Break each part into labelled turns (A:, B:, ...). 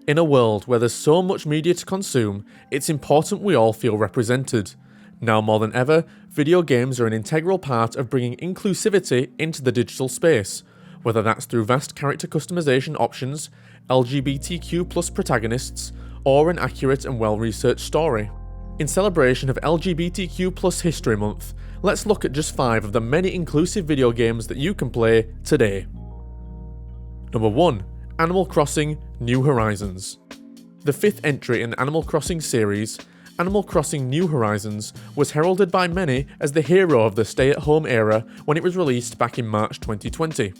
A: In a world where there's so much media to consume, it's important we all feel represented. Now more than ever, video games are an integral part of bringing inclusivity into the digital space, whether that's through vast character customization options, LGBTQ+ protagonists, or an accurate and well-researched story. In celebration of LGBTQ+ History Month, let's look at just 5 of the many inclusive video games that you can play today. Number 1. Animal Crossing: New Horizons. The 5th entry in the Animal Crossing series, Animal Crossing: New Horizons was heralded by many as the hero of the stay-at-home era when it was released back in March 2020.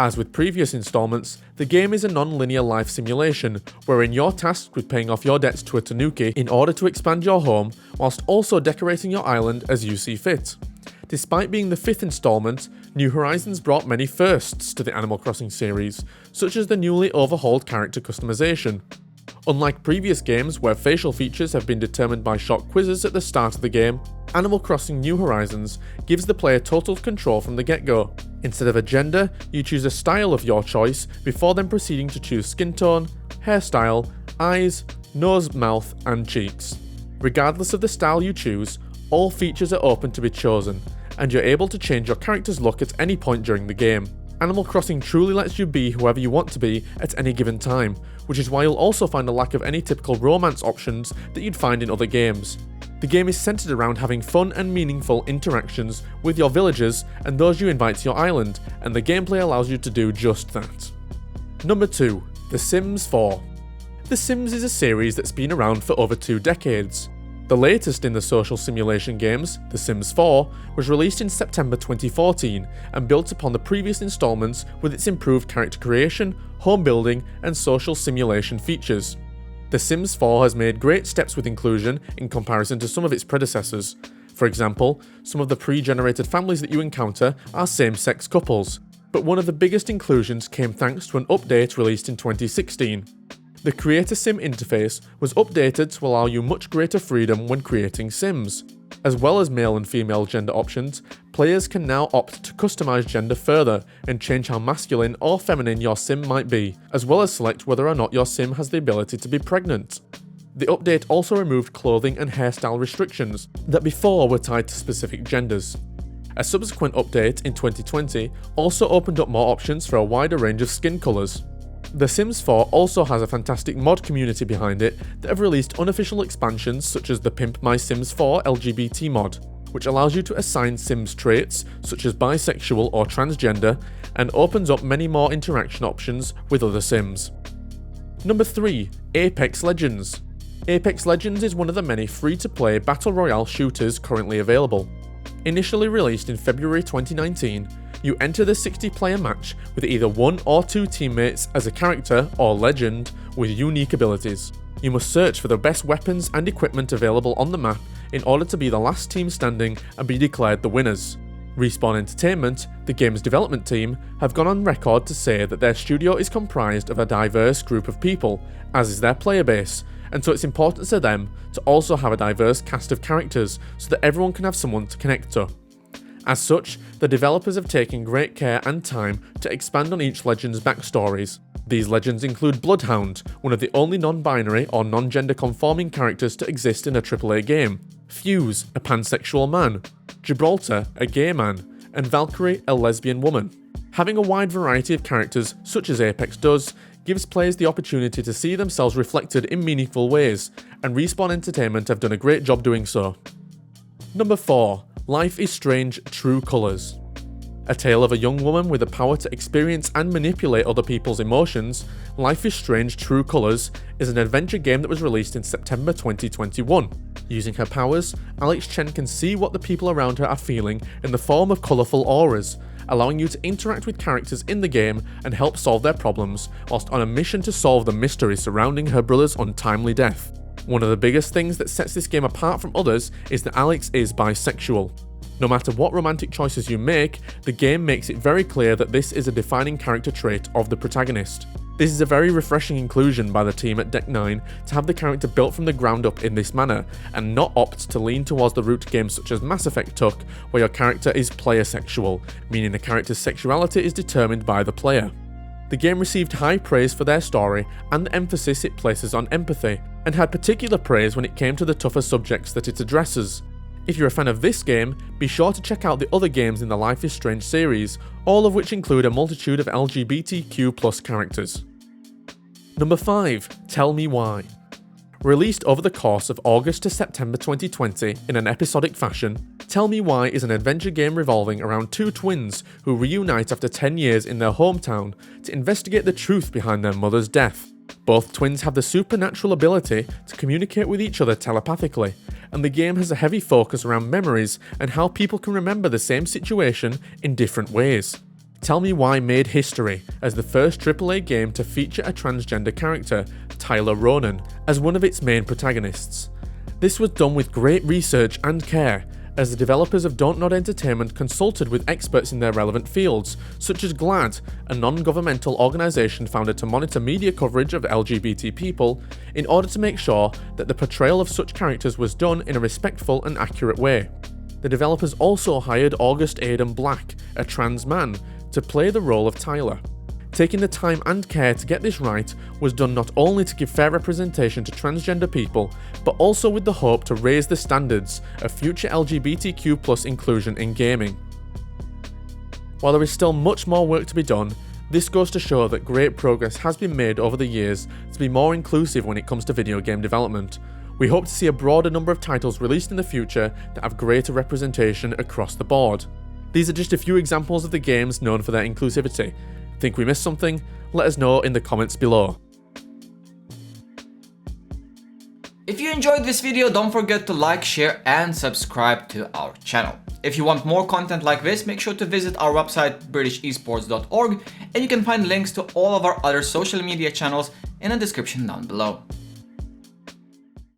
A: As with previous installments, the game is a non-linear life simulation, wherein you're tasked with paying off your debts to a tanuki in order to expand your home, whilst also decorating your island as you see fit. Despite being the 5th installment, New Horizons brought many firsts to the Animal Crossing series, such as the newly overhauled character customization. Unlike previous games where facial features have been determined by short quizzes at the start of the game, Animal Crossing: New Horizons gives the player total control from the get-go. Instead of a gender, you choose a style of your choice before then proceeding to choose skin tone, hairstyle, eyes, nose, mouth, and cheeks. Regardless of the style you choose, all features are open to be chosen, and you're able to change your character's look at any point during the game. Animal Crossing truly lets you be whoever you want to be at any given time, which is why you'll also find a lack of any typical romance options that you'd find in other games. The game is centered around having fun and meaningful interactions with your villagers and those you invite to your island, and the gameplay allows you to do just that. Number 2. The Sims 4. The Sims is a series that's been around for over 2 decades. The latest in the social simulation games, The Sims 4, was released in September 2014 and built upon the previous installments with its improved character creation, home building, and social simulation features. The Sims 4 has made great steps with inclusion in comparison to some of its predecessors. For example, some of the pre-generated families that you encounter are same-sex couples, but one of the biggest inclusions came thanks to an update released in 2016. The Creator Sim interface was updated to allow you much greater freedom when creating Sims. As well as male and female gender options, players can now opt to customize gender further and change how masculine or feminine your Sim might be, as well as select whether or not your Sim has the ability to be pregnant. The update also removed clothing and hairstyle restrictions that before were tied to specific genders. A subsequent update in 2020 also opened up more options for a wider range of skin colours. The Sims 4 also has a fantastic mod community behind it that have released unofficial expansions such as the Pimp My Sims 4 LGBT mod, which allows you to assign Sims traits such as bisexual or transgender, and opens up many more interaction options with other Sims. Number 3. Apex Legends. Apex Legends is one of the many free-to-play battle royale shooters currently available. Initially released in February 2019, you enter the 60-player match with either 1 or 2 teammates as a character or legend with unique abilities. You must search for the best weapons and equipment available on the map in order to be the last team standing and be declared the winners. Respawn Entertainment, the game's development team, have gone on record to say that their studio is comprised of a diverse group of people, as is their player base, and so it's important to them to also have a diverse cast of characters so that everyone can have someone to connect to. As such, the developers have taken great care and time to expand on each legend's backstories. These legends include Bloodhound, one of the only non-binary or non-gender conforming characters to exist in a AAA game, Fuse, a pansexual man, Gibraltar, a gay man, and Valkyrie, a lesbian woman. Having a wide variety of characters, such as Apex does, gives players the opportunity to see themselves reflected in meaningful ways, and Respawn Entertainment have done a great job doing so. Number 4. Life is Strange: True Colours. A tale of a young woman with the power to experience and manipulate other people's emotions, Life is Strange: True Colours is an adventure game that was released in September 2021. Using her powers, Alex Chen can see what the people around her are feeling in the form of colourful auras, allowing you to interact with characters in the game and help solve their problems, whilst on a mission to solve the mystery surrounding her brother's untimely death. One of the biggest things that sets this game apart from others is that Alex is bisexual. No matter what romantic choices you make, the game makes it very clear that this is a defining character trait of the protagonist. This is a very refreshing inclusion by the team at Deck 9 to have the character built from the ground up in this manner, and not opt to lean towards the root games such as Mass Effect took, where your character is player sexual, meaning the character's sexuality is determined by the player. The game received high praise for their story and the emphasis it places on empathy, and had particular praise when it came to the tougher subjects that it addresses. If you're a fan of this game, be sure to check out the other games in the Life is Strange series, all of which include a multitude of LGBTQ+ characters. Number 5. Tell Me Why. Released over the course of August to September 2020 in an episodic fashion, Tell Me Why is an adventure game revolving around two twins who reunite after 10 years in their hometown to investigate the truth behind their mother's death. Both twins have the supernatural ability to communicate with each other telepathically, and the game has a heavy focus around memories and how people can remember the same situation in different ways. Tell Me Why made history as the first AAA game to feature a transgender character, Tyler Ronan, as one of its main protagonists. This was done with great research and care, as the developers of Don't Nod Entertainment consulted with experts in their relevant fields, such as GLAAD, a non-governmental organisation founded to monitor media coverage of LGBT people, in order to make sure that the portrayal of such characters was done in a respectful and accurate way. The developers also hired August Aidan Black, a trans man, to play the role of Tyler. Taking the time and care to get this right was done not only to give fair representation to transgender people, but also with the hope to raise the standards of future LGBTQ+ inclusion in gaming. While there is still much more work to be done, this goes to show that great progress has been made over the years to be more inclusive when it comes to video game development. We hope to see a broader number of titles released in the future that have greater representation across the board. These are just a few examples of the games known for their inclusivity. Think we missed something? Let us know in the comments below.
B: If you enjoyed this video, don't forget to like, share and subscribe to our channel. If you want more content like this, make sure to visit our website britishesports.org, and you can find links to all of our other social media channels in the description down below.